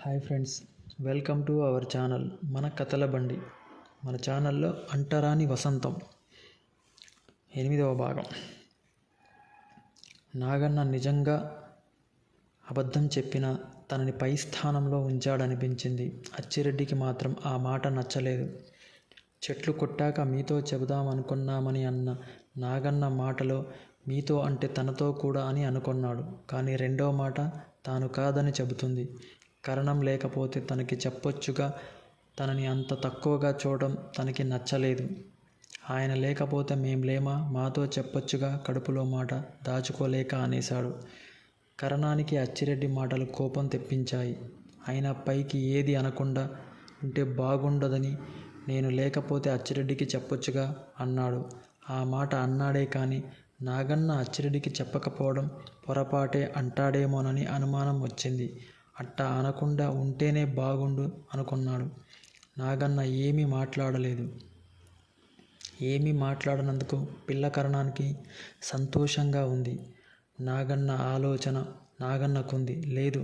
Hi friends, welcome to our channel మన కథల బండి. మన ఛానల్లో అంటరాని వసంతం 8వ భాగం. నాగన్న నిజంగా అబద్ధం చెప్పినా తనని పై స్థానంలో ఉంచాడనిపించింది. అచ్చిరెడ్డికి మాత్రం ఆ మాట నచ్చలేదు. చెట్లు కొట్టాక మీతో చెబుదామనుకున్నామని అన్న నాగన్న మాటలో మీతో అంటే తనతో కూడా అని అనుకున్నాడు. కానీ రెండో మాట తాను కాదని చెబుతుంది. కారణం లేకపోతే తనకి చెప్పొచ్చుగా. తనని అంత తక్కువగా చూడడం తనకి నచ్చలేదు. ఆయన లేకపోతే మేం లేమా, మాతో చెప్పొచ్చుగా. కడుపులో మాట దాచుకోలేక అనేశాడు. కరణానికి అచ్చిరెడ్డి మాటలు కోపం తెప్పించాయి. అయినా పైకి ఏది అనకుండా ఉంటే బాగుండదని నేను లేకపోతే అచ్చిరెడ్డికి చెప్పొచ్చుగా అన్నాడు. ఆ మాట అన్నాడే కానీ నాగన్న అచ్చిరెడ్డికి చెప్పకపోవడం పొరపాటే అంటాడేమోనని అనుమానం వచ్చింది. అట్టా అనకుండా ఉంటేనే బాగుండు అనుకున్నాడు. నాగన్న ఏమీ మాట్లాడలేదు. ఏమీ మాట్లాడనందుకు పిల్లకరణానికి సంతోషంగా ఉంది. నాగన్న ఆలోచన నాగన్నకుంది లేదు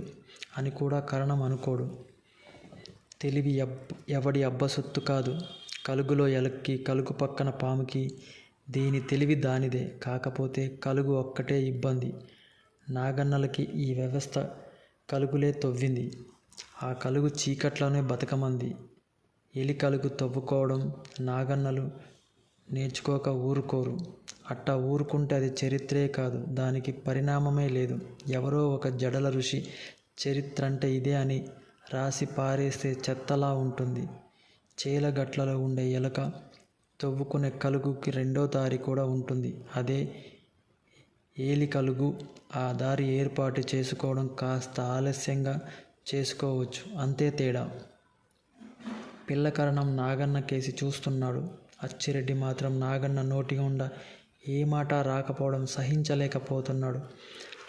అని కూడా కరణం అనుకోడు. తెలివి ఎవడి అబ్బసొత్తు కాదు. కలుగులో ఎలక్కి కలుగు పక్కన పాముకి దేని తెలివి దానిదే. కాకపోతే కలుగు ఒక్కటే ఇబ్బంది. నాగన్నలకి ఈ వ్యవస్థ కలుగులే తవ్వింది. ఆ కలుగు చీకట్లోనే బతకమంది. ఎలి కలుగు తవ్వుకోవడం నాగన్నలు నేర్చుకోక ఊరుకోరు. అట్టా ఊరుకుంటే అది చరిత్రే కాదు, దానికి పరిణామమే లేదు. ఎవరో ఒక జడల ఋషి చరిత్రంటే ఇదే అని రాసి పారేస్తే చెత్తలా ఉంటుంది. చేలగట్లలో ఉండే ఎలక తవ్వుకునే కలుగుకి రెండో దారి కూడా ఉంటుంది. అదే ఏలి కలుగు. ఆ దారి ఏర్పాటు చేసుకోవడం కాస్త ఆలస్యంగా చేసుకోవచ్చు, అంతే తేడా. పిల్లకరణం నాగన్న కేసి చూస్తున్నాడు. అచ్చిరెడ్డి మాత్రం నాగన్న నోటి గుండా ఏ మాట రాకపోవడం సహించలేకపోతున్నాడు.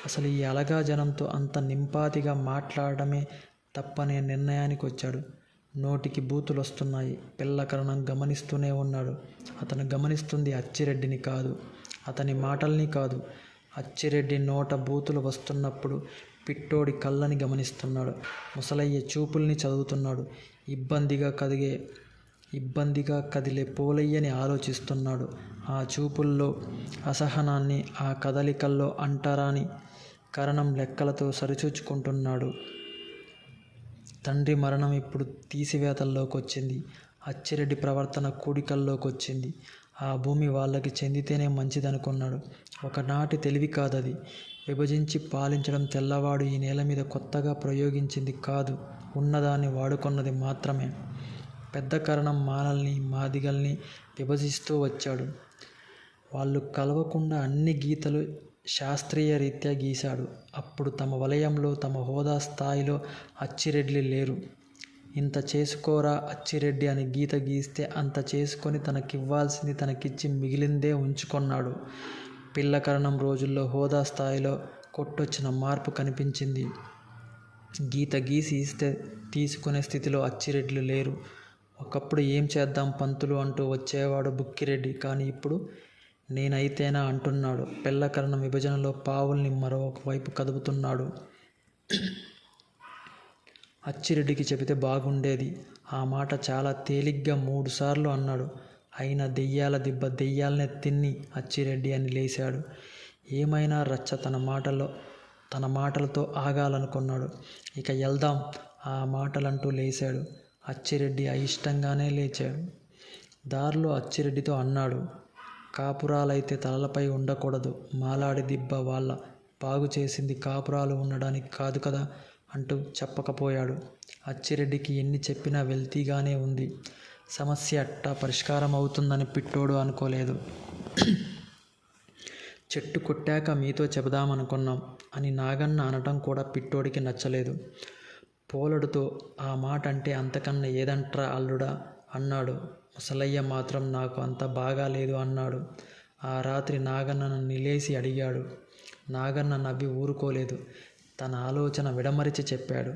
అసలు ఈ అలగా జనంతో అంత నింపాతిగా మాట్లాడమే తప్పనే నిర్ణయానికి వచ్చాడు. నోటికి బూతులు వస్తున్నాయి. పిల్లకరణం గమనిస్తూనే ఉన్నాడు. అతను గమనిస్తుంది అచ్చిరెడ్డిని కాదు, అతని మాటల్ని కాదు. అచ్చిరెడ్డి నోట బూతులు వస్తున్నప్పుడు పిట్టోడి కళ్ళని గమనిస్తున్నాడు. ముసలయ్య చూపుల్ని చదువుతున్నాడు. ఇబ్బందిగా కదిలే పోలయ్యని ఆలోచిస్తున్నాడు. ఆ చూపుల్లో అసహనాన్ని, ఆ కదలికల్లో అంటరాని కరణం లెక్కలతో సరిచూచుకుంటున్నాడు. తండ్రి మరణం ఇప్పుడు తీసివేతల్లోకొచ్చింది. అచ్చిరెడ్డి ప్రవర్తన కూడికల్లోకొచ్చింది. ఆ భూమి వాళ్ళకి చెందితేనే మంచిదనుకున్నాడు. ఒకనాటి తెలివి కాదది. విభజించి పాలించడం తెల్లవాడు ఈ నేల మీద కొత్తగా ప్రయోగించింది కాదు, ఉన్నదాన్ని వాడుకున్నది మాత్రమే. పెద్ద కరణం మాలల్ని మాదిగల్ని విభజిస్తూ వచ్చాడు. వాళ్ళు కలవకుండా అన్ని గీతలు శాస్త్రీయ రీత్యా గీశాడు. అప్పుడు తమ వలయంలో తమ హోదా స్థాయిలో అచ్చిరెడ్డి లేరు. ఇంత చేసుకోరా అచ్చిరెడ్డి అని గీత గీస్తే అంత చేసుకొని తనకివ్వాల్సింది తనకిచ్చి మిగిలిందే ఉంచుకొన్నాడు. పిల్లకరణం రోజుల్లో హోదా స్థాయిలో కొట్టొచ్చిన మార్పు కనిపించింది. గీత గీసి ఇస్తే తీసుకునే స్థితిలో అచ్చిరెడ్లు లేరు. ఒకప్పుడు ఏం చేద్దాం పంతులు అంటూ వచ్చేవాడు బుక్కిరెడ్డి. కానీ ఇప్పుడు నేనైతేనా అంటున్నాడు. పిల్లకరణం విభజనలో పావుల్ని మరొక వైపు కదుపుతున్నాడు. అచ్చిరెడ్డికి చెబితే బాగుండేది. ఆ మాట చాలా తేలిగ్గా 3 సార్లు అన్నాడు. అయినా దెయ్యాల దిబ్బ దెయ్యాలనే తిన్ని అచ్చిరెడ్డి అని లేచాడు. ఏమైనా రచ్చ తన మాటలతో ఆగాలనుకున్నాడు. ఇక వెళ్దాం ఆ మాటలంటూ లేచాడు. అచ్చిరెడ్డి అయిష్టంగానే లేచాడు. దారిలో అచ్చిరెడ్డితో అన్నాడు, కాపురాలైతే తలలపై ఉండకూడదు. మాలాడి దిబ్బ వాళ్ళ బాగు చేసింది కాపురాలు ఉండడానికి కాదు కదా అంటూ చెప్పకపోయాడు. అచ్చిరెడ్డికి ఎన్ని చెప్పినా వెల్తీగానే ఉంది. సమస్య అట్టా పరిష్కారం అవుతుందని పిట్టోడు అనుకోలేదు. చెట్టు కొట్టాక మీతో చెబుదామనుకున్నాం అని నాగన్న అనటం కూడా పిట్టోడికి నచ్చలేదు. పోలడుతో ఆ మాట అంటే అంతకన్నా ఏదంట్రా అల్లుడా అన్నాడు. ముసలయ్య మాత్రం నాకు అంత బాగాలేదు అన్నాడు. ఆ రాత్రి నాగన్నను నిలేసి అడిగాడు. నాగన్న నవ్వి ఊరుకోలేదు. తన ఆలోచన విడమరిచి చెప్పాడు.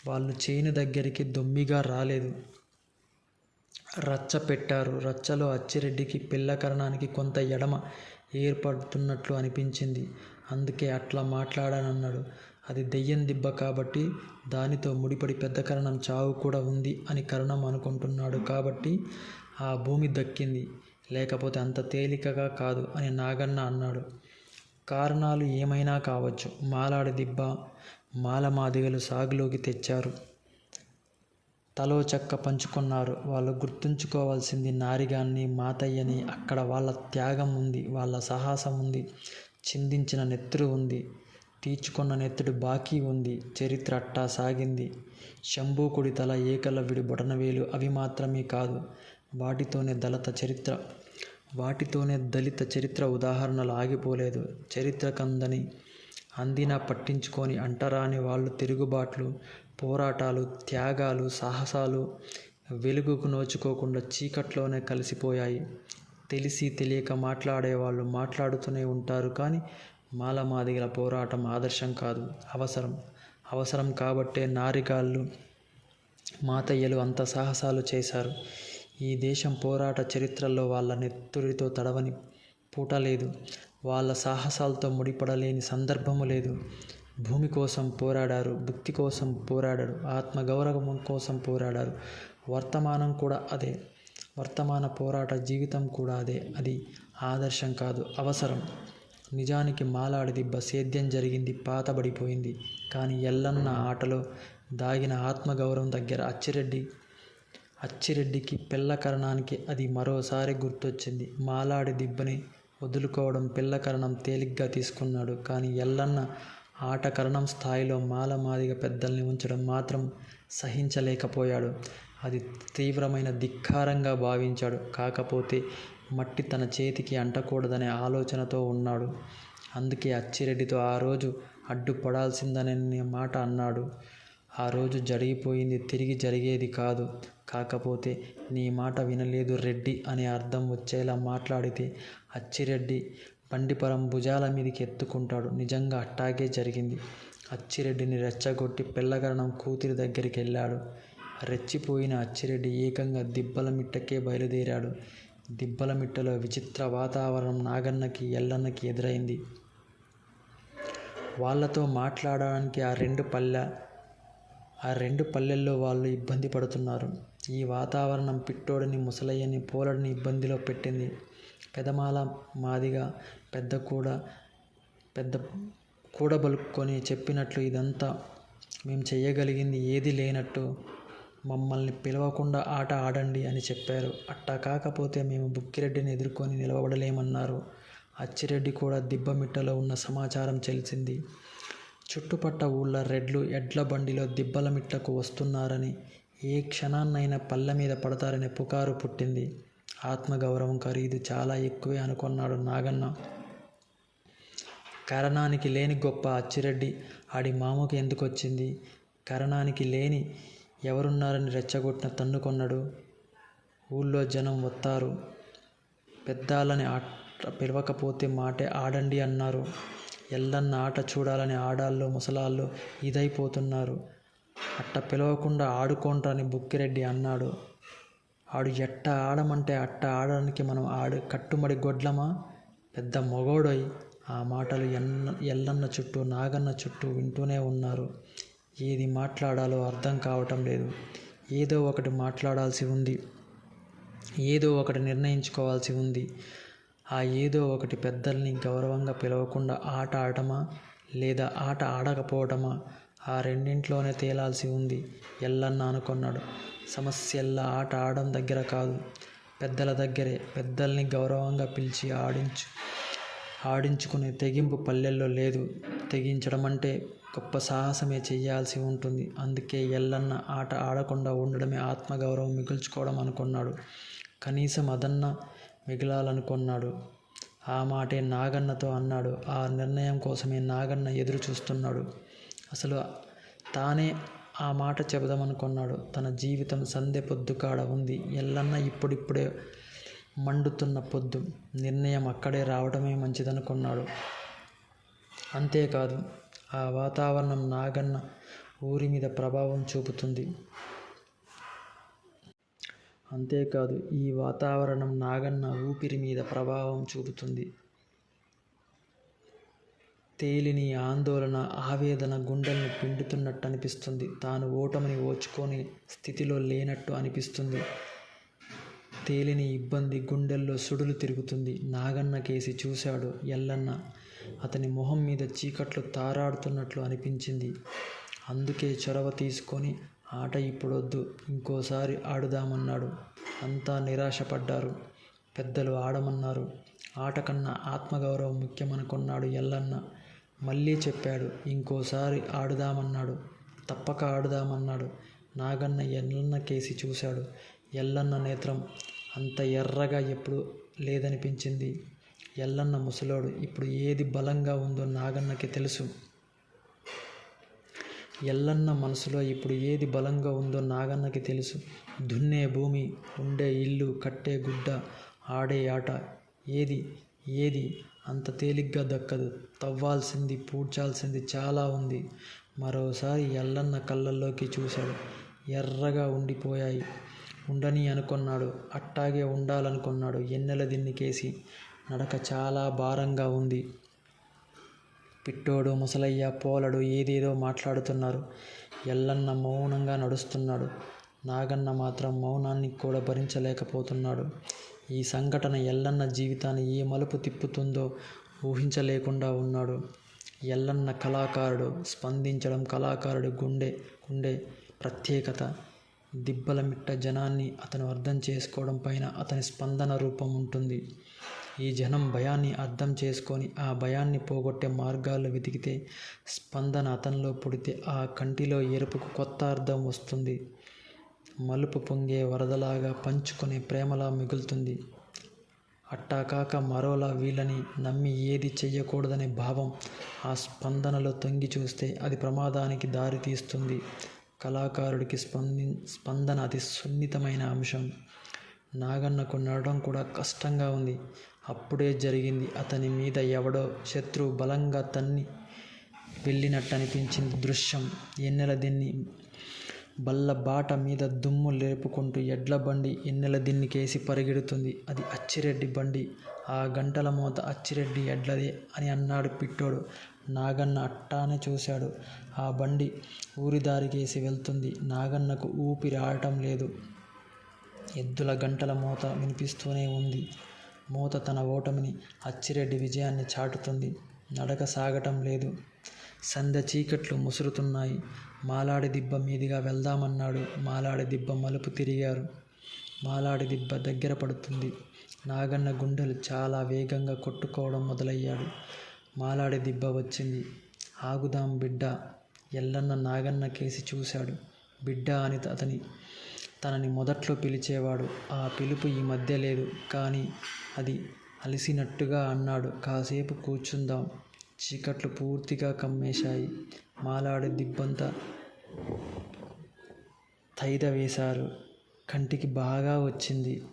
వాళ్ళు చేను దగ్గరికి దొమ్మిగా రాలేదు, రచ్చ పెట్టారు. రచ్చలో అచ్చిరెడ్డికి పిల్లకరణానికి కొంత ఎడమ ఏర్పడుతున్నట్లు అనిపించింది. అందుకే అట్లా మాట్లాడానన్నాడు. అది దెయ్యం దిబ్బ కాబట్టి దానితో ముడిపడి పెద్ద కరణం చావు కూడా ఉంది అని కరణం అనుకుంటున్నాడు కాబట్టి ఆ భూమి దక్కింది, లేకపోతే అంత తేలికగా కాదు అని నాగన్న అన్నాడు. కారణాలు ఏమైనా కావచ్చు. మాలాడి దిబ్బ, మాలమాదిగలు సాగులోకి తెచ్చారు. తలో చెక్క పంచుకున్నారు. వాళ్ళు గుర్తుంచుకోవాల్సింది నారిగాన్ని, మాతయ్యని. అక్కడ వాళ్ళ త్యాగం ఉంది, వాళ్ళ సాహసం ఉంది, చిందించిన నెత్తురు ఉంది, తీర్చుకున్న నెత్తుడు బాకీ ఉంది. చరిత్ర అట్టా సాగింది. శంభూకుడి తల, ఏకలవ్యుడి బొటనవేలు అవి మాత్రమే కాదు, వాటితోనే దళిత చరిత్ర ఉదాహరణలు ఆగిపోలేదు. చరిత్రకందని అందినా పట్టించుకొని అంటరాని వాళ్ళు తిరుగుబాట్లు, పోరాటాలు, త్యాగాలు, సాహసాలు వెలుగుకు నోచుకోకుండా చీకట్లోనే కలిసిపోయాయి. తెలిసి తెలియక మాట్లాడేవాళ్ళు మాట్లాడుతూనే ఉంటారు. కానీ మాలమాదిగల పోరాటం ఆదర్శం కాదు, అవసరం కాబట్టే నారిగాళ్ళు, మాతయ్యలు అంత సాహసాలు చేశారు. ఈ దేశం పోరాట చరిత్రలో వాళ్ళ నెత్తురితో తడవని పూట లేదు, వాళ్ళ సాహసాలతో ముడిపడలేని సందర్భము లేదు. భూమి కోసం పోరాడారు, భుక్తి కోసం పోరాడారు, ఆత్మగౌరవం కోసం పోరాడారు. వర్తమానం కూడా అదే, వర్తమాన పోరాట జీవితం కూడా అదే. అది ఆదర్శం కాదు, అవసరం. నిజానికి మాలాడి దిబ్బ సేద్యం జరిగింది, పాతబడిపోయింది. కానీ ఎల్లన్న ఆటలో దాగిన ఆత్మగౌరవం దగ్గర అచ్చిరెడ్డికి, పిల్లకరణానికి అది మరోసారి గుర్తొచ్చింది. మాలాడి దిబ్బని వదులుకోవడం పిల్లకరణం తేలిగ్గా తీసుకున్నాడు. కానీ ఎల్లన్న ఆట కరణం స్థాయిలో మాలమాదిగ పెద్దల్ని ఉంచడం మాత్రం సహించలేకపోయాడు. అది తీవ్రమైన ధిక్కారంగా భావించాడు. కాకపోతే మట్టి తన చేతికి అంటకూడదనే ఆలోచనతో ఉన్నాడు. అందుకే అచ్చిరెడ్డితో ఆ రోజు అడ్డుపడాల్సిందనే మాట అన్నాడు. ఆ రోజు జరిగిపోయింది తిరిగి జరిగేది కాదు. కాకపోతే నీ మాట వినలేదు రెడ్డి అనే అర్థం వచ్చేలా మాట్లాడితే అచ్చిరెడ్డి బండిపరం భుజాల మీదకి ఎత్తుకుంటాడు. నిజంగా అట్టాగే జరిగింది. అచ్చిరెడ్డిని రెచ్చగొట్టి పిల్లకరణం కూతురి దగ్గరికి వెళ్ళాడు. రెచ్చిపోయిన అచ్చిరెడ్డి ఏకంగా దిబ్బలమిట్టకే బయలుదేరాడు. దిబ్బలమిట్టలో విచిత్ర వాతావరణం నాగన్నకి, ఎల్లన్నకి ఎదురైంది. వాళ్ళతో మాట్లాడడానికి ఆ రెండు పల్లెల్లో వాళ్ళు ఇబ్బంది పడుతున్నారు. ఈ వాతావరణం పిట్టోడిని, ముసలయ్యని, పోలడిని ఇబ్బందిలో పెట్టింది. పెదమాల మాదిగ పెద్ద కూడబలుక్కొని చెప్పినట్లు ఇదంతా మేం చెయ్యగలిగింది ఏదీ లేనట్టు మమ్మల్ని పిలవకుండా ఆట ఆడండి అని చెప్పారు. అట్టా కాకపోతే మేము బుక్కిరెడ్డిని ఎదుర్కొని నిలబడలేమన్నారు. అచ్చిరెడ్డి కూడా దిబ్బమిట్టలో ఉన్న సమాచారం తెలిసింది. చుట్టుపట్ట ఊళ్ళ రెడ్లు ఎడ్ల బండిలో దిబ్బలమిట్టకు వస్తున్నారని, ఏ క్షణాన్నైనా పల్లె మీద పడతారనే పుకారు పుట్టింది. ఆత్మగౌరవం ఖరీదు చాలా ఎక్కువే అనుకున్నాడు నాగన్న. కరణానికి లేని గొప్ప అచ్చిరెడ్డి ఆడి మామకు ఎందుకొచ్చింది? కరణానికి లేని ఎవరున్నారని రెచ్చగొట్టిన తన్నుకొన్నాడు. ఊళ్ళో జనం వత్తారు, పెద్దాళ్ళని ఆట పిలవకపోతే మాటే ఆడండి అన్నారు. ఎల్లన్న ఆట చూడాలని ఆడాళ్ళు, ముసలాళ్ళు ఇదైపోతున్నారు. అట్ట పిలవకుండా ఆడుకోండ్రని బుక్కిరెడ్డి అన్నాడు. ఆడు ఎట్ట ఆడమంటే అట్ట ఆడడానికి మనం కట్టుమడి గొడ్లమా? పెద్ద మొగోడోయ్. ఆ మాటలు ఎల్లన్న చుట్టూ, నాగన్న చుట్టూ వింటూనే ఉన్నారు. ఏది మాట్లాడాలో అర్థం కావటం లేదు. ఏదో ఒకటి మాట్లాడాల్సి ఉంది, ఏదో ఒకటి నిర్ణయించుకోవాల్సి ఉంది. ఆ ఏదో ఒకటి పెద్దల్ని గౌరవంగా పిలవకుండా ఆట ఆడటమా, లేదా ఆట ఆడకపోవటమా? ఆ రెండింట్లోనే తేలాల్సి ఉంది ఎల్లన్న అనుకున్నాడు. సమస్యల్లా ఆట ఆడడం దగ్గర కాదు, పెద్దల దగ్గరే. పెద్దల్ని గౌరవంగా పిలిచి ఆడించుకునే తెగింపు పల్లెల్లో లేదు. తెగించడం అంటే గొప్ప సాహసమే చెయ్యాల్సి ఉంటుంది. అందుకే ఎల్లన్న ఆట ఆడకుండా ఉండడమే ఆత్మగౌరవం మిగుల్చుకోవడం అనుకున్నాడు. కనీసం అదన్నా మిగలాలనుకున్నాడు. ఆ మాటే నాగన్నతో అన్నాడు. ఆ నిర్ణయం కోసమే నాగన్న ఎదురు చూస్తున్నాడు. అసలు తానే ఆ మాట చెబుదామనుకున్నాడు. తన జీవితం సందె పొద్దు కాడ ఉంది. ఎల్లన్న ఇప్పుడిప్పుడే మండుతున్న పొద్దు. నిర్ణయం అక్కడే రావడమే మంచిదనుకున్నాడు. అంతేకాదు, ఆ వాతావరణం నాగన్న ఊరి మీద ప్రభావం చూపుతుంది. అంతేకాదు, ఈ వాతావరణం నాగన్న ఊపిరి మీద ప్రభావం చూపుతుంది. తేలిని ఆందోళన, ఆవేదన గుండెల్ని పిండుతున్నట్టు అనిపిస్తుంది. తాను ఓటమిని ఓర్చుకోని స్థితిలో లేనట్టు అనిపిస్తుంది. తేలిని ఇబ్బంది, గుండెల్లో సుడులు తిరుగుతుంది. నాగన్న కేసి చూశాడు ఎల్లన్న. అతని మొహం మీద చీకట్లు తారాడుతున్నట్లు అనిపించింది. అందుకే చొరవ తీసుకొని ఆట ఇప్పుడొద్దు, ఇంకోసారి ఆడుదామన్నాడు. అంతా నిరాశపడ్డారు. పెద్దలు ఆడమన్నారు. ఆట కన్నా ఆత్మగౌరవం ముఖ్యమనుకున్నాడు ఎల్లన్న. మళ్ళీ చెప్పాడు, ఇంకోసారి ఆడుదామన్నాడు. తప్పక ఆడుదామన్నాడు. నాగన్న ఎల్లన్న కేసి చూశాడు. ఎల్లన్న నేత్రం అంత ఎర్రగా ఎప్పుడు లేదనిపించింది. ఎల్లన్న ముసలోడు. ఇప్పుడు ఏది బలంగా ఉందో నాగన్నకి తెలుసు. ఎల్లన్న మనసులో ఇప్పుడు ఏది బలంగా ఉందో నాగన్నకి తెలుసు. దున్నే భూమి, ఉండే ఇల్లు, కట్టే గుడ్డ, ఆడే ఆట ఏది అంత తేలిగ్గా దక్కదు. తవ్వాల్సింది, పూడ్చాల్సింది చాలా ఉంది. మరోసారి ఎల్లన్న కళ్ళల్లోకి చూశాడు. ఎర్రగా ఉండిపోయాయి. ఉండని అనుకున్నాడు. అట్టాగే ఉండాలనుకున్నాడు. ఎన్నెల దిన్నికేసి నడక చాలా భారంగా ఉంది. పిట్టోడు, ముసలయ్య, పోలడు ఏదేదో మాట్లాడుతున్నారు. ఎల్లన్న మౌనంగా నడుస్తున్నాడు. నాగన్న మాత్రం మౌనాన్ని కూడా భరించలేకపోతున్నాడు. ఈ సంఘటన ఎల్లన్న జీవితాన్ని ఏ మలుపు తిప్పుతుందో ఊహించలేకుండా ఉన్నాడు. ఎల్లన్న కళాకారుడు. స్పందించడం కళాకారుడి గుండె ప్రత్యేకత. దిబ్బలమిట్ట జనాన్ని అతను అర్థం చేసుకోవడం పైన అతని స్పందన రూపం ఉంటుంది. ఈ జనం భయాన్ని అర్థం చేసుకొని ఆ భయాన్ని పోగొట్టే మార్గాలు వెతికితే, స్పందన అతనిలో పుడితే ఆ కంటిలో ఎరుపుకు కొత్త అర్థం వస్తుంది. మలుపు పొంగే వరదలాగా, పంచుకునే ప్రేమలా మిగులుతుంది. అట్టాకాక మరోలా వీళ్ళని నమ్మి ఏది చెయ్యకూడదనే భావం ఆ స్పందనలో తొంగి చూస్తే అది ప్రమాదానికి దారి తీస్తుంది. కళాకారుడికి స్పందన అతి సున్నితమైన అంశం. నాగన్నకు నడవడం కూడా కష్టంగా ఉంది. అప్పుడే జరిగింది. అతని మీద ఎవడో శత్రువు బలంగా తన్ని వెళ్ళినట్టు అనిపించింది దృశ్యం. ఎన్నెల దిన్ని బల్ల బాట మీద దుమ్ము లేపుకుంటూ ఎడ్ల బండి ఎన్నెల దిన్నికేసి పరిగెడుతుంది. అది అచ్చిరెడ్డి బండి. ఆ గంటల మోత అచ్చిరెడ్డి ఎడ్లదే అని అన్నాడు పిట్టోడు. నాగన్న అట్టానే చూశాడు. ఆ బండి ఊరిదారికేసి వెళ్తుంది. నాగన్నకు ఊపిరి ఆడటం లేదు. ఎద్దుల గంటల మోత వినిపిస్తూనే ఉంది. మోత తన ఓటమిని, అచ్చిరెడ్డి విజయాన్ని చాటుతుంది. నడక సాగటం లేదు. సంధ్య చీకట్లు ముసురుతున్నాయి. మాలాడి దిబ్బ మీదిగా వెళ్దామన్నాడు. మాలాడి దిబ్బ మలుపు తిరిగారు. మాలాడి దిబ్బ దగ్గర పడుతుంది. నాగన్న గుండెలు చాలా వేగంగా కొట్టుకోవడం మొదలయ్యాడు. మాలాడి దిబ్బ వచ్చింది. ఆగుదాం బిడ్డా. ఎల్లన్న నాగన్న కేసి చూశాడు. బిడ్డా అని తనని మొదట్లో పిలిచేవాడు. ఆ పిలుపు ఈ మధ్య లేదు. కానీ అది అలిసినట్టుగా అన్నాడు. కాసేపు కూర్చుందాం. చీకట్లు పూర్తిగా కమ్మేశాయి. మాలాడి దిబ్బంతా తైద వేశారు. కంటికి బాగా వచ్చింది.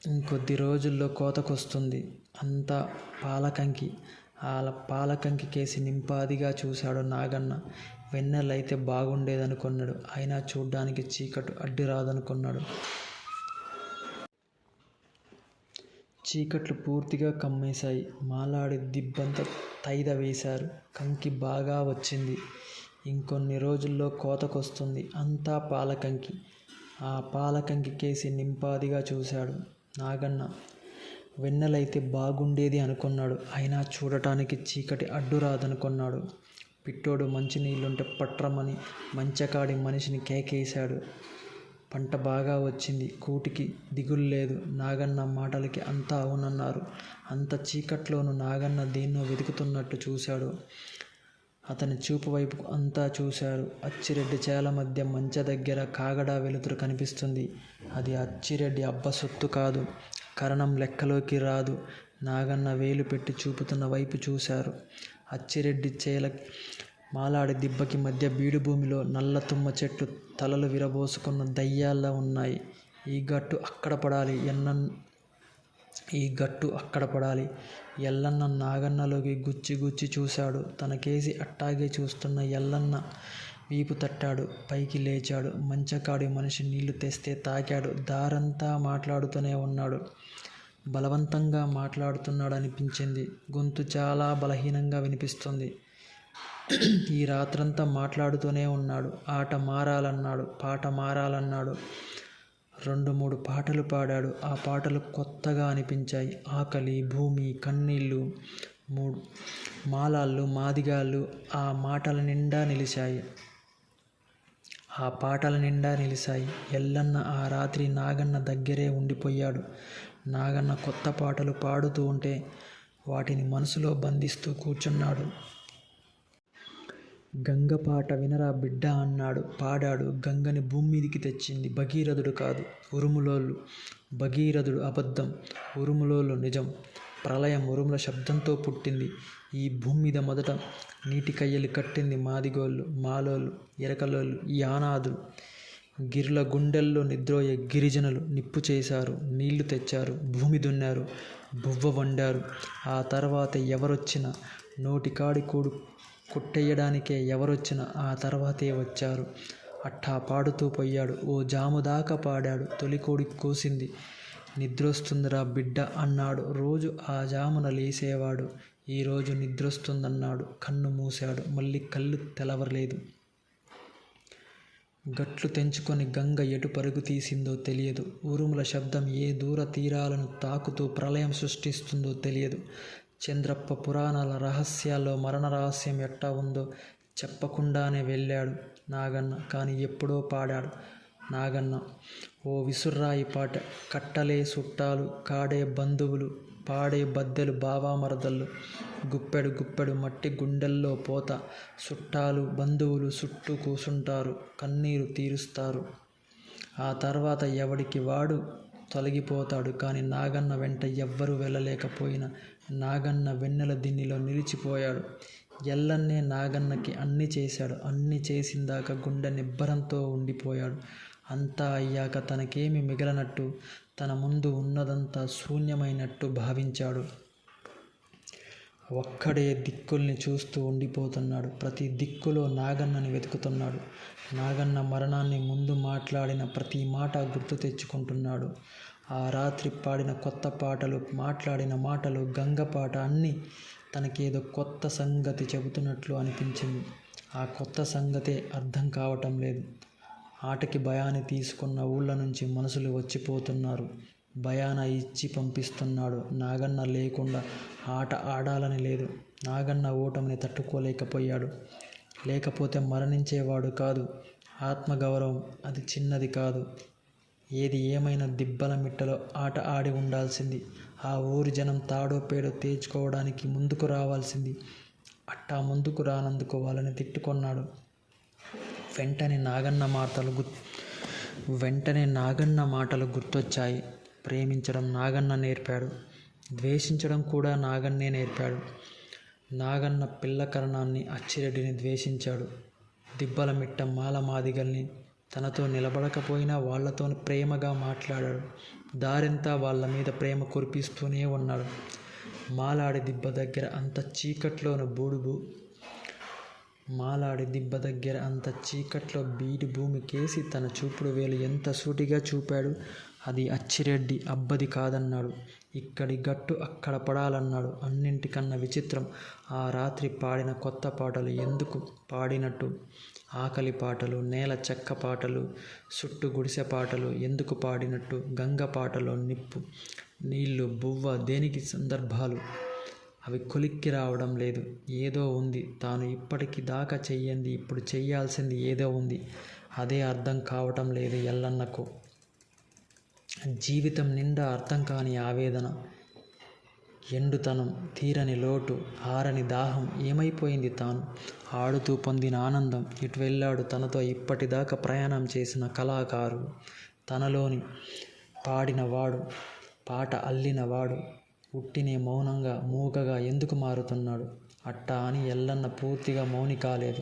ఇంకొద్ది రోజుల్లో కోతకొస్తుంది. అంతా పాలకంకి. ఆ పాలకంకి కేసి నింపాదిగా చూశాడు నాగన్న. వెన్నెలైతే బాగుండేదనుకున్నాడు. అయినా చూడ్డానికి చీకటి అడ్డు రాదనుకున్నాడు. చీకట్లు పూర్తిగా కమ్మేశాయి. మాలాడి దిబ్బంతా తైద వేశారు. కంకి బాగా వచ్చింది. ఇంకొన్ని రోజుల్లో కోతకొస్తుంది. అంతా పాలకంకి. ఆ పాలకంకి కేసి నింపాదిగా చూశాడు నాగన్న. వెన్నెలైతే బాగుండేది అనుకున్నాడు. అయినా చూడటానికి చీకటి అడ్డు రాదనుకున్నాడు. పిట్టోడు మంచినీళ్ళుంటే పట్రమని మంచకాడి మనిషిని కేకేశాడు. పంట బాగా వచ్చింది. కూటికి దిగులు లేదు. నాగన్న మాటలకి అంతా అవునన్నారు. అంత చీకట్లోనూ నాగన్న దేన్నో వెతుకుతున్నట్టు చూశాడు. అతని చూపు వైపుకు అంతా చూశారు. అచ్చిరెడ్డి చేల మధ్య మంచ దగ్గర కాగడా వెలుతురు కనిపిస్తుంది. అది అచ్చిరెడ్డి అబ్బ సొత్తు కాదు. కరణం లెక్కలోకి రాదు. నాగన్న వేలు పెట్టి చూపుతున్న వైపు చూశారు. అచ్చిరెడ్డి చేల మాలాడి దిబ్బకి మధ్య బీడు భూమిలో నల్ల తుమ్మ చెట్లు తలలు విరబోసుకున్న దయ్యాల్లా ఉన్నాయి. ఈ గట్టు అక్కడ పడాలి. ఎల్లన్న నాగన్నలోకి గుచ్చి చూశాడు. తనకేసి అట్టాగే చూస్తున్న ఎల్లన్న వీపు తట్టాడు. పైకి లేచాడు. మంచకాడి మనిషి నీళ్లు తెస్తే తాకాడు. దారంతా మాట్లాడుతూనే ఉన్నాడు. బలవంతంగా మాట్లాడుతున్నాడు అనిపించింది. గొంతు చాలా బలహీనంగా వినిపిస్తుంది. ఈ రాత్రంతా మాట్లాడుతూనే ఉన్నాడు. ఆట మారాలన్నాడు, పాట మారాలన్నాడు. 2-3 పాటలు పాడాడు. ఆ పాటలు కొత్తగా అనిపించాయి. ఆకలి, భూమి, కన్నీళ్ళు, మాలాళ్ళు, మాదిగాళ్ళు ఆ మాటల నిండా నిలిచాయి. ఆ పాటల నిండా నిలిచాయి. ఎల్లన్న ఆ రాత్రి నాగన్న దగ్గరే ఉండిపోయాడు. నాగన్న కొత్త పాటలు పాడుతూ ఉంటే వాటిని మనసులో బంధిస్తూ కూర్చున్నాడు. గంగ పాట వినరా బిడ్డ అన్నాడు. పాడాడు. గంగని భూమ్మీదికి తెచ్చింది భగీరథుడు కాదు, ఉరుములోళ్ళు. భగీరథుడు అబద్ధం, ఉరుములోళ్ళు నిజం. ప్రళయం ఉరుముల శబ్దంతో పుట్టింది ఈ భూమి మీద. మొదట నీటి కయ్యలు కట్టింది మాదిగోళ్ళు, మాలోళ్ళు, ఎరకలోళ్ళు, యానాదులు. గిరుల గుండెల్లో నిద్రోయే గిరిజనులు నిప్పు చేశారు, నీళ్లు తెచ్చారు, భూమి దున్నారు, బువ్వ వండారు. ఆ తర్వాత ఎవరొచ్చినా నోటికాడి కూడు కొట్టేయడానికే ఎవరొచ్చినా ఆ తర్వాతే వచ్చారు. అట్టా పాడుతూ పోయాడు. ఓ జాముదాకా పాడాడు. తొలికోడి కోసింది. నిద్రొస్తుందిరా బిడ్డ అన్నాడు. రోజు ఆ జామున లేసేవాడు. ఈరోజు నిద్రొస్తుందన్నాడు. కన్ను మూశాడు. మళ్ళీ కళ్ళు తెలవలేదు. గట్లు తెంచుకొని గంగ ఎటు పరుగు తీసిందో తెలియదు. ఉరుముల శబ్దం ఏ దూర తీరాలను తాకుతూ ప్రళయం సృష్టిస్తుందో తెలియదు. చంద్రప్ప పురాణాల రహస్యాల్లో మరణ రహస్యం ఎట్టా ఉందో చెప్పకుండానే వెళ్ళాడు నాగన్న. కానీ ఎప్పుడో పాడాడు నాగన్న. ఓ విసుర్రాయి పాట. కట్టలే చుట్టాలు, కాడే బంధువులు, పాడే బద్దెలు బావామరదళ్ళు. గుప్పెడు గుప్పెడు మట్టి గుండెల్లో పోత. చుట్టాలు బంధువులు చుట్టూ కూసుంటారు, కన్నీరు తీరుస్తారు. ఆ తర్వాత ఎవడికి వాడు తొలగిపోతాడు. కానీ నాగన్న వెంట ఎవ్వరూ వెళ్ళలేకపోయినా నాగన్న వెన్నెల దిన్నెలో నిలిచిపోయాడు. ఎల్లన్నే నాగన్నకి అన్నీ చేశాడు. అన్నీ చేసిందాక గుండె నిబ్బరంతో ఉండిపోయాడు. అంతా అయ్యాక తనకేమీ మిగలనట్టు, తన ముందు ఉన్నదంతా శూన్యమైనట్టు భావించాడు. ఒక్కడే దిక్కుల్ని చూస్తూ ఉండిపోతున్నాడు. ప్రతి దిక్కులో నాగన్నని వెతుకుతున్నాడు. నాగన్న మరణాన్ని ముందు మాట్లాడిన ప్రతి మాట గుర్తు తెచ్చుకుంటున్నాడు. ఆ రాత్రి పాడిన కొత్త పాటలు, మాట్లాడిన మాటలు, గంగ పాట అన్నీ తనకేదో కొత్త సంగతి చెబుతున్నట్లు అనిపించింది. ఆ కొత్త సంగతే అర్థం కావటం లేదు. ఆటకి భయాన్ని తీసుకున్న ఊళ్ళ నుంచి మనుషులు వచ్చిపోతున్నారు. భయాన ఇచ్చి పంపిస్తున్నాడు. నాగన్న లేకుండా ఆట ఆడాలని లేదు. నాగన్న ఓటమిని తట్టుకోలేకపోయాడు. లేకపోతే మరణించేవాడు కాదు. ఆత్మగౌరవం అది చిన్నది కాదు. ఏది ఏమైనా దిబ్బల మిట్టలో ఆట ఆడి ఉండాల్సింది. ఆ ఊరి జనం తాడో పేడో తేల్చుకోవడానికి ముందుకు రావాల్సింది. అట్టా ముందుకు రానందుకు వాళ్ళని తిట్టుకొన్నాడు. వెంటనే నాగన్న మాటలు గుర్తొచ్చాయి. ప్రేమించడం నాగన్న నేర్పాడు. ద్వేషించడం కూడా నాగన్నే నేర్పాడు. నాగన్న పిల్లకరణాన్ని, అచ్చిరెడ్డిని ద్వేషించాడు. దిబ్బల మిట్ట మాదిగల్ని తనతో నిలబడకపోయినా వాళ్లతో ప్రేమగా మాట్లాడాడు. దారింతా వాళ్ళ మీద ప్రేమ కురిపిస్తూనే ఉన్నాడు. మాలాడి దిబ్బ దగ్గర అంత చీకట్లో బీడి భూమికేసి తన చూపుడు వేలు ఎంత సూటిగా చూపాడు. అది అచ్చిరెడ్డి అబ్బది కాదన్నాడు. ఇక్కడి గట్టు అక్కడ పడాలన్నాడు. అన్నింటికన్నా విచిత్రం ఆ రాత్రి పాడిన కొత్త పాటలు ఎందుకు పాడినట్టు. ఆకలి పాటలు, నేల చెక్క పాటలు, సుట్టు గుడిసె పాటలు ఎందుకు పాడినట్టు. గంగ పాటలో నిప్పు, నీళ్లు, బువ్వ దేనికి సందర్భాలు. అవి కొలిక్కి రావడం లేదు. ఏదో ఉంది. తాను ఇప్పటికి దాకా చెయ్యంది ఇప్పుడు చెయ్యాల్సింది ఏదో ఉంది. అదే అర్థం కావటం లేదు ఎల్లన్నకు. జీవితం నిండా అర్థం కాని ఆవేదన, ఎండుతనం, తీరని లోటు, ఆరని దాహం. ఏమైపోయింది తాను? ఆడుతూ పొందిన ఆనందం. ఇటు వెళ్ళాడు తనతో ఇప్పటిదాకా ప్రయాణం చేసిన కళాకారు. తనలోని పాడినవాడు, పాట అల్లినవాడు ఉట్టినే మౌనంగా, మూగగా ఎందుకు మారుతున్నాడు? అట్టా అని ఎల్లన్న పూర్తిగా మౌని కాలేదు,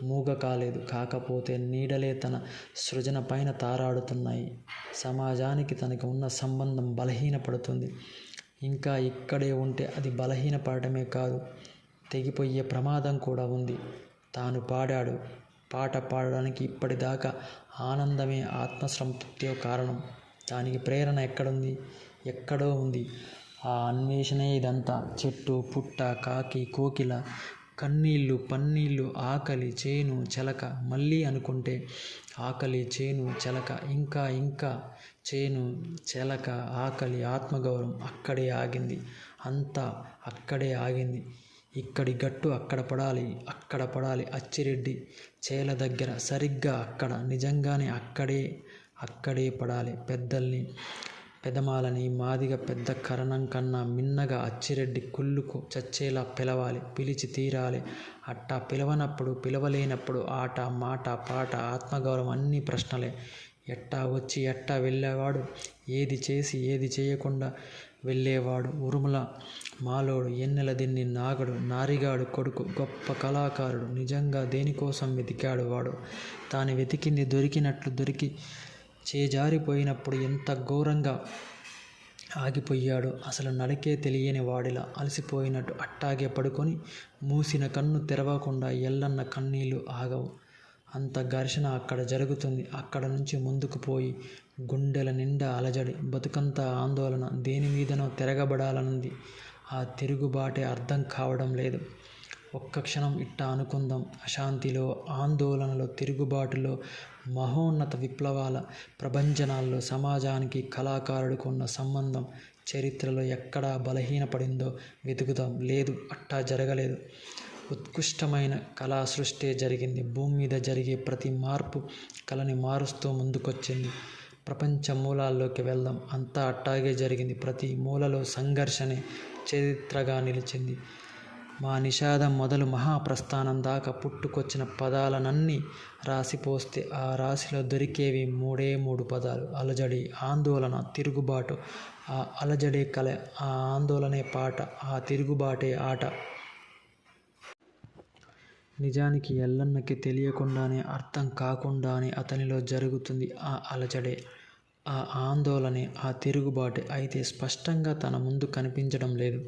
మూగ కాలేదు. కాకపోతే నీడలే తన సృజన పైన తారాడుతున్నాయి. సమాజానికి తనకి ఉన్న సంబంధం బలహీనపడుతుంది. ఇంకా ఇక్కడే ఉంటే అది బలహీనపడటమే కాదు, తెగిపోయే ప్రమాదం కూడా ఉంది. తాను పాడాడు. పాట పాడడానికి ఇప్పటిదాకా ఆనందమే, ఆత్మసంతృప్తి కారణం. దానికి ప్రేరణ ఎక్కడుంది? ఎక్కడో ఉంది. ఆ అన్వేషణే ఇదంతా. చెట్టు, పుట్ట, కాకి, కోకిల, కన్నీళ్ళు, పన్నీళ్ళు, ఆకలి, చేను, చెలక. మళ్ళీ అనుకుంటే ఆకలి, చేను, చెలక, ఇంకా ఇంకా చేను, చెలక, ఆకలి, ఆత్మగౌరవం. అక్కడే ఆగింది. అంతా అక్కడే ఆగింది. ఇక్కడి గట్టు అక్కడ పడాలి. అచ్చిరెడ్డి చేల దగ్గర, సరిగ్గా అక్కడ. నిజంగానే అక్కడే పడాలి. పెదమాలని మాదిగ పెద్ద కరణం కన్నా మిన్నగా అచ్చిరెడ్డి కుళ్ళుకు చచ్చేలా పిలవాలి. పిలిచి తీరాలి. అట్టా పిలవలేనప్పుడు ఆట, మాట, పాట, ఆత్మగౌరవం అన్నీ ప్రశ్నలే. ఎట్టా వచ్చి ఎట్టా వెళ్ళేవాడు? ఏది చేసి ఏది చేయకుండా వెళ్ళేవాడు? ఉరుముల మాలోడు, ఎన్నెలదిన్ని నాగడు, నారిగాడు కొడుకు, గొప్ప కళాకారుడు. నిజంగా దేనికోసం వెతికాడు వాడు? తాను వెతికింది దొరికి చేజారిపోయినప్పుడు ఎంత ఘోరంగా ఆగిపోయాడు. అసలు నడకే తెలియని వాడిలా అలసిపోయినట్టు అట్టాగే పడుకొని మూసిన కన్ను తెరవకుండా ఎల్లన్న కన్నీళ్ళు ఆగవు. అంత ఘర్షణ అక్కడ జరుగుతుంది. అక్కడ నుంచి ముందుకు పోయి గుండెల నిండా అలజడి, బతుకంతా ఆందోళన. దేనిమీదనో తిరగబడాలనుంది. ఆ తిరుగుబాటే అర్థం కావడం లేదు. ఒక్క క్షణం ఇట్టా అనుకుందాం. అశాంతిలో, ఆందోళనలో, తిరుగుబాటులో, మహోన్నత విప్లవాల ప్రభంజనాల్లో సమాజానికి కళాకారుడికి ఉన్న సంబంధం చరిత్రలో ఎక్కడ బలహీనపడిందో వెతుకుదాం. లేదు, అట్టా జరగలేదు. ఉత్కృష్టమైన కళా సృష్టే జరిగింది. భూమి మీద జరిగే ప్రతి మార్పు కళని మారుస్తూ ముందుకొచ్చింది. ప్రపంచ మూలాల్లోకి వెళ్దాం. అంతా అట్టాగే జరిగింది. ప్రతి మూలలో సంఘర్షణే చరిత్రగా నిలిచింది. మా నిషాదం మొదలు మహాప్రస్థానం దాకా పుట్టుకొచ్చిన పదాలనన్నీ రాసిపోస్తే ఆ రాశిలో దొరికేవి మూడు పదాలు: అలజడి, ఆందోళన, తిరుగుబాటు. ఆ అలజడే కళ, ఆ ఆందోళనే పాట, ఆ తిరుగుబాటే ఆట. నిజానికి ఎల్లన్నకి తెలియకుండానే, అర్థం కాకుండానే అతనిలో జరుగుతుంది ఆ అలజడే, ఆ ఆందోళనే, ఆ తిరుగుబాటే. అయితే స్పష్టంగా తన ముందు కనిపించడం లేదు.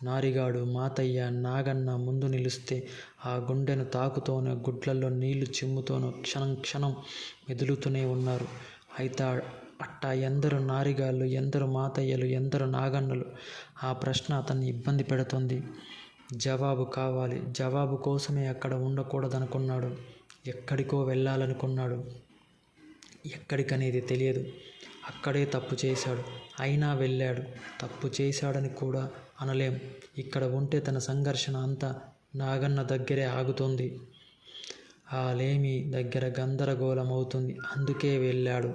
నారిగాడు, మాతయ్య, నాగన్న ముందు నిలుస్తే ఆ గుండెను తాకుతూనో, గుడ్లల్లో నీళ్లు చిమ్ముతూనో క్షణం మెదులుతూనే ఉన్నారు. అయితే అట్టా ఎందరు నారిగాళ్ళు, ఎందరు మాతయ్యలు, ఎందరు నాగన్నలు? ఆ ప్రశ్న అతన్ని ఇబ్బంది పెడుతోంది. జవాబు కావాలి. జవాబు కోసమే అక్కడ ఉండకూడదనుకున్నాడు. ఎక్కడికో వెళ్ళాలనుకున్నాడు. ఎక్కడికనేది తెలియదు. అక్కడే తప్పు చేశాడు. అయినా వెళ్ళాడు. తప్పు చేశాడని కూడా అనలేం. ఇక్కడ ఉంటే తన సంఘర్షణ అంతా నాగన్న దగ్గరే ఆగుతుంది. ఆ లేమి దగ్గర గందరగోళమవుతుంది. అందుకే వెళ్ళాడు.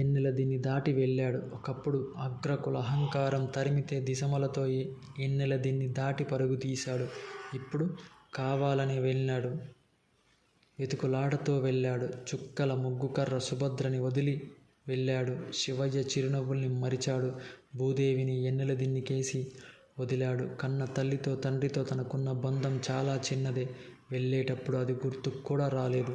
ఎన్నెల దీన్ని దాటి వెళ్ళాడు. ఒకప్పుడు అగ్రకుల అహంకారం తరిమితే దిశమలతో ఎన్నెల దీన్ని దాటి పరుగు తీశాడు. ఇప్పుడు కావాలని వెళ్ళాడు. వెతుకులాటతో వెళ్ళాడు. చుక్కల ముగ్గుకర్ర సుభద్రని వదిలి వెళ్ళాడు. శివయ్య చిరునవ్వుల్ని మరిచాడు. భూదేవిని ఎన్నెల దిన్నికేసి వదిలాడు. కన్న తల్లితో, తండ్రితో తనకున్న బంధం చాలా చిన్నదే. వెళ్ళేటప్పుడు అది గుర్తుకు కూడా రాలేదు.